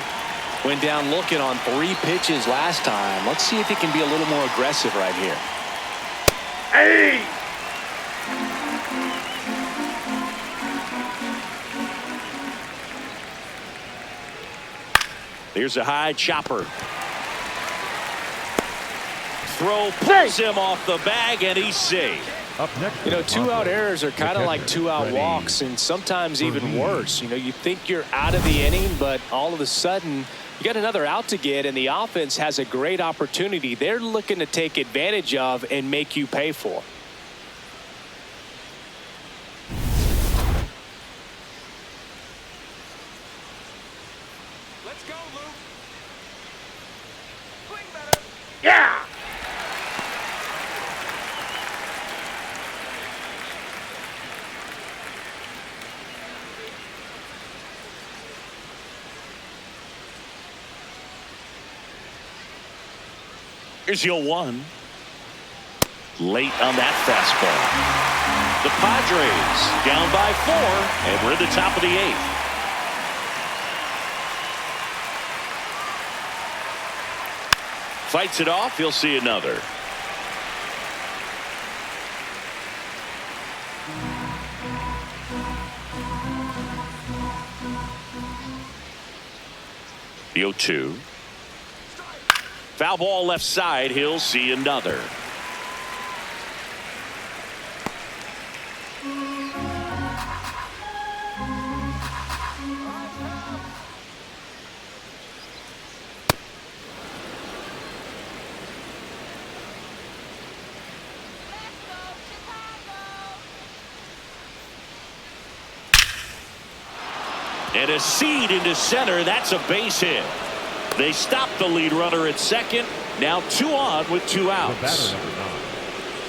Went down looking on 3 pitches last time. Let's see if he can be a little more aggressive right here. Hey! There's a high chopper. Throw pulls him off the bag, and he's safe. Up next, You know, 2-out errors are kind of like 2-out walks, and sometimes even worse. You know, you think you're out of the inning, but all of a sudden you got another out to get, and the offense has a great opportunity they're looking to take advantage of and make you pay for. Let's go, Luke. Swing better. Yeah! Here's your 1. Late on that fastball. The Padres down by 4, and we're at the top of the 8th. Fights it off. He'll see another. The 0-2. Foul ball left side. He'll see another. And a seed into center. That's a base hit. They stop the lead runner at second. Now 2 on with 2 outs. The batter number 9,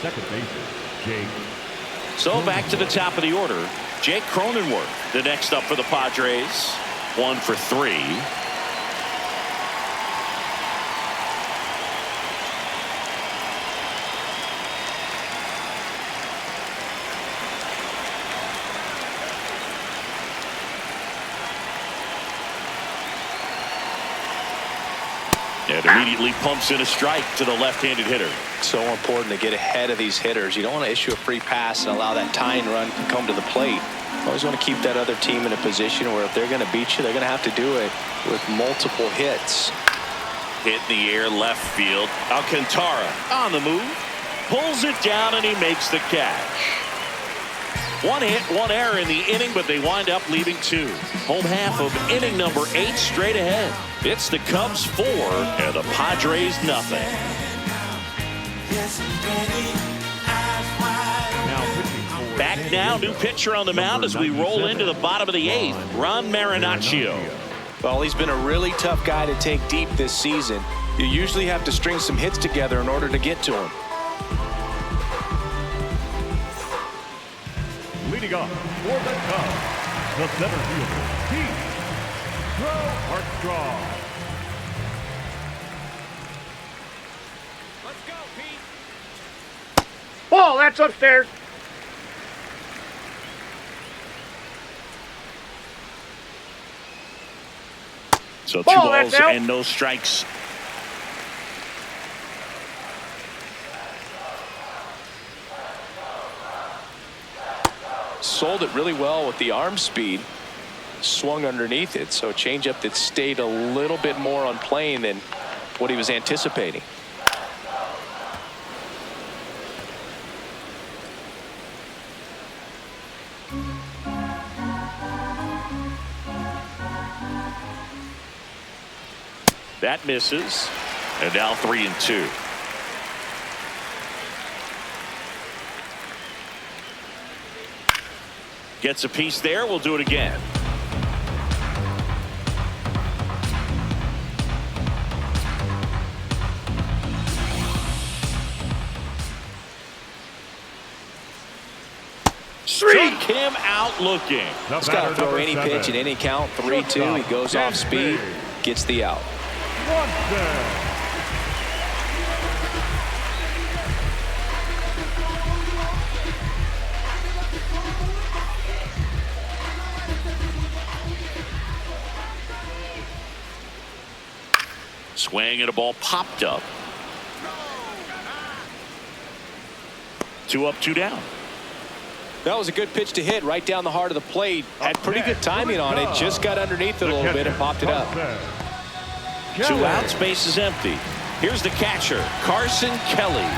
second baseman, Jake. So back to the top of the order. Jake Cronenworth, the next up for the Padres. 1 for 3. And immediately pumps in a strike to the left-handed hitter. So important to get ahead of these hitters. You don't want to issue a free pass and allow that tying run to come to the plate. You always want to keep that other team in a position where if they're going to beat you, they're going to have to do it with multiple hits. Hit in the air left field. Alcantara on the move. Pulls it down, and he makes the catch. One hit, one error in the inning, but they wind up leaving 2. Home half of inning number 8 straight ahead. It's the Cubs 4 and the Padres nothing. Back now, new pitcher on the mound as we roll into the bottom of the 8th, Ron Marinaccio. Well, he's been a really tough guy to take deep this season. You usually have to string some hits together in order to get to him. Leading off for the Cubs, the center fielder, Pete Armstrong. Let's go, Pete. Ball, that's upstairs. So 2 Ball, balls that's out. and no strikes. Sold it really well with the arm speed. Swung underneath it, so a changeup that stayed a little bit more on plane than what he was anticipating. That misses. And now 3-2. Gets a piece there. We'll do it again. Struck him out looking. He's got to throw any pitch at any count. 3-2. He goes off speed, gets the out. Swing and a ball popped up. 2 up, 2 down. That was a good pitch to hit right down the heart of the plate. Had pretty good timing on it. Just got underneath it a little bit and popped it up. 2 outs, base is empty. Here's the catcher, Carson Kelly.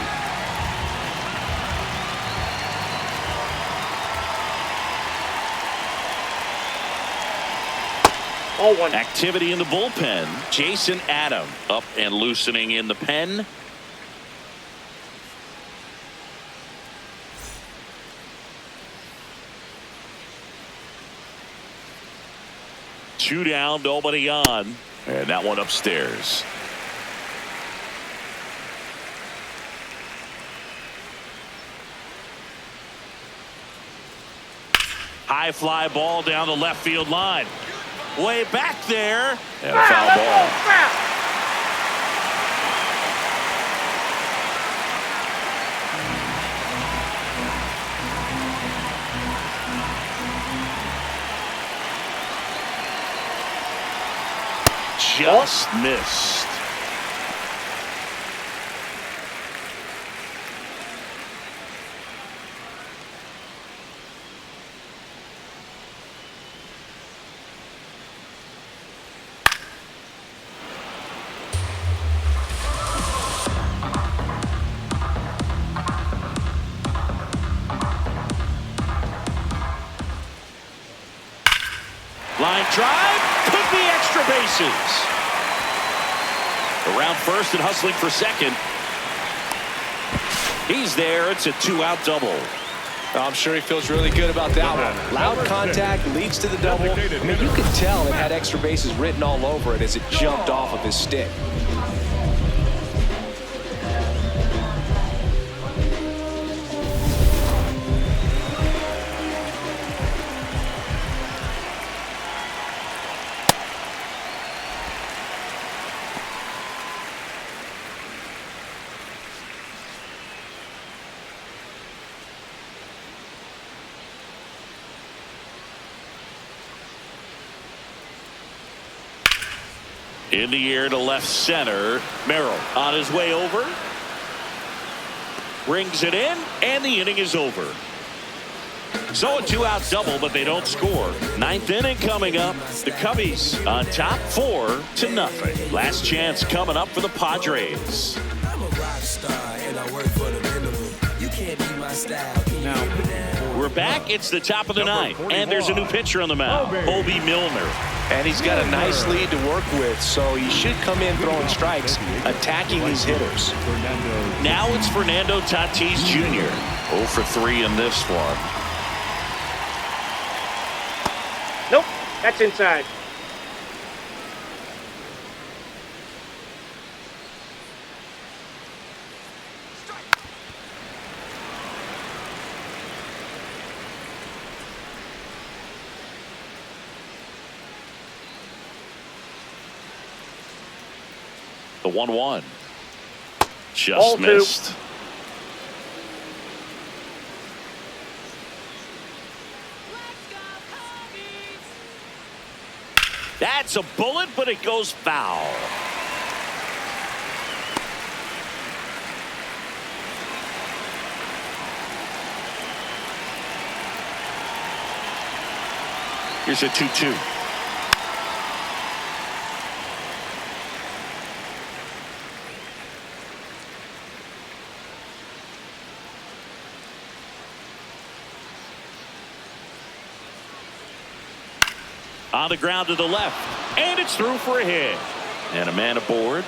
Activity in the bullpen. Jason Adam up and loosening in the pen. Two down, nobody on. And that one upstairs. High fly ball down the left field line. Way back there. And a foul ball. Just missed. Line drive, could be extra bases. Around first and hustling for second. He's there. It's a 2-out double. I'm sure he feels really good about that one. Loud contact leads to the double. I mean, you can tell it had extra bases written all over it as it jumped off of his stick. In the air to left center. Merrill on his way over. Brings it in, and the inning is over. So a 2-out double, but they don't score. 9th inning coming up. The Cubbies on top 4-0. Last chance coming up for the Padres. I'm a rock star and I work for the minimum. You can't be my style. Can you hear me now? We're back. It's the top of the ninth. And there's a new pitcher on the mound, Bobby Milner. And he's got a nice lead to work with, so he should come in throwing strikes, attacking these hitters. Now it's Fernando Tatis Jr. 0 for 3 in this one. Nope, that's inside. The 1-1. Just Ball missed. two. That's a bullet, but it goes foul. Here's a 2-2. On the ground to the left, and it's through for a hit. And a man aboard.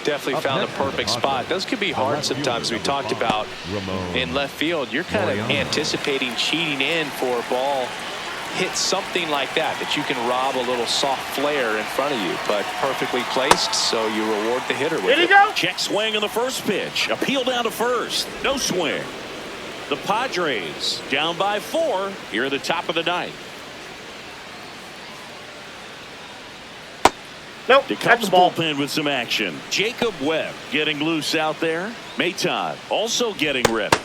Definitely found the perfect spot. Those could be hard sometimes. We talked about in left field, you're kind of anticipating cheating in for a ball. Hit something like that you can rob a little soft flare in front of you, but perfectly placed, so you reward the hitter with Did he it. go? Check swing on the first pitch. Appeal down to first. No swing. The Padres down by 4 here at the top of the ninth. Nope, The that's Cubs the ball. bullpen with some action. Jacob Webb getting loose out there. Maton also getting ready.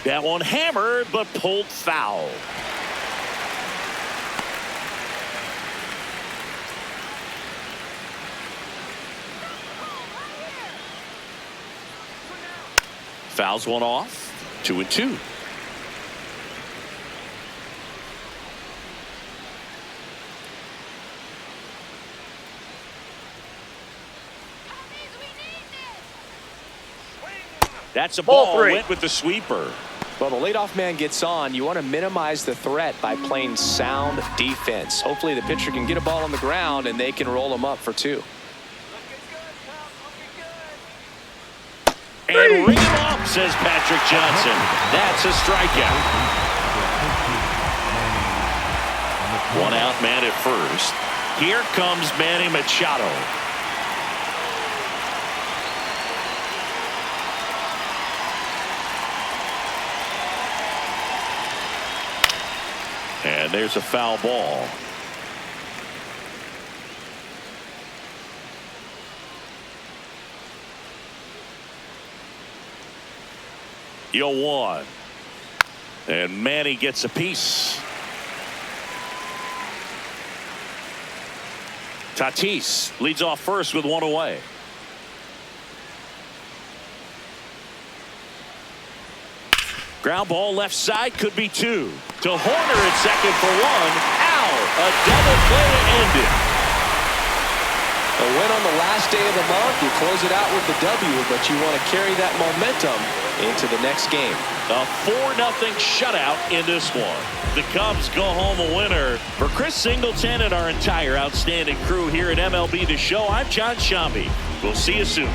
That one hammered, but pulled foul. Fouls one off. 2-2. That's a Ball ball. three. Went with the sweeper. Well, the leadoff man gets on. You want to minimize the threat by playing sound defense. Hopefully the pitcher can get a ball on the ground and they can roll him up for 2. And ring him up, says Patrick Johnson. That's a strikeout. One out, man at first. Here comes Manny Machado. And there's a foul ball. Yo, 1. And Manny gets a piece. Tatis leads off first with 1 away. Ground ball left side, could be 2. To Horner at second for 1. Out. A double play ended. A win on the last day of the month. You close it out with the W, but you want to carry that momentum into the next game. A 4-0 shutout in this one. The Cubs go home a winner. For Chris Singleton and our entire outstanding crew here at MLB The Show, I'm John Shambi. We'll see you soon.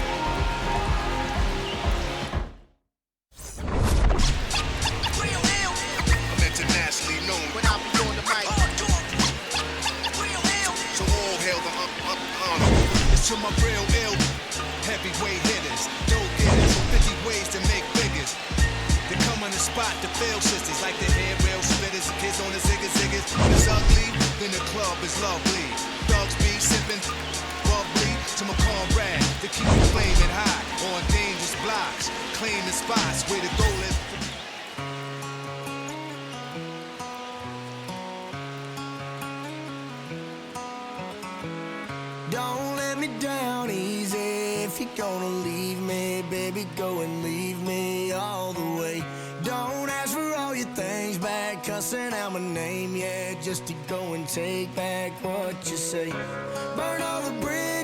To my real ill heavyweight hitters, dope getters, 50 ways to make figures. They come on the spot to fail sisters like the hair rail spitters, kids on the ziggas. When it's ugly, then the club is lovely. Thugs be sipping bubbly to my comrade to keep you flaming high on dangerous blocks, claiming spots where the goal is. Don't let me down easy. If you're gonna leave me, baby, go and leave me all the way. Don't ask for all your things back. like cussing out my name, yeah, just to go and take back what you say. Burn all the bridges.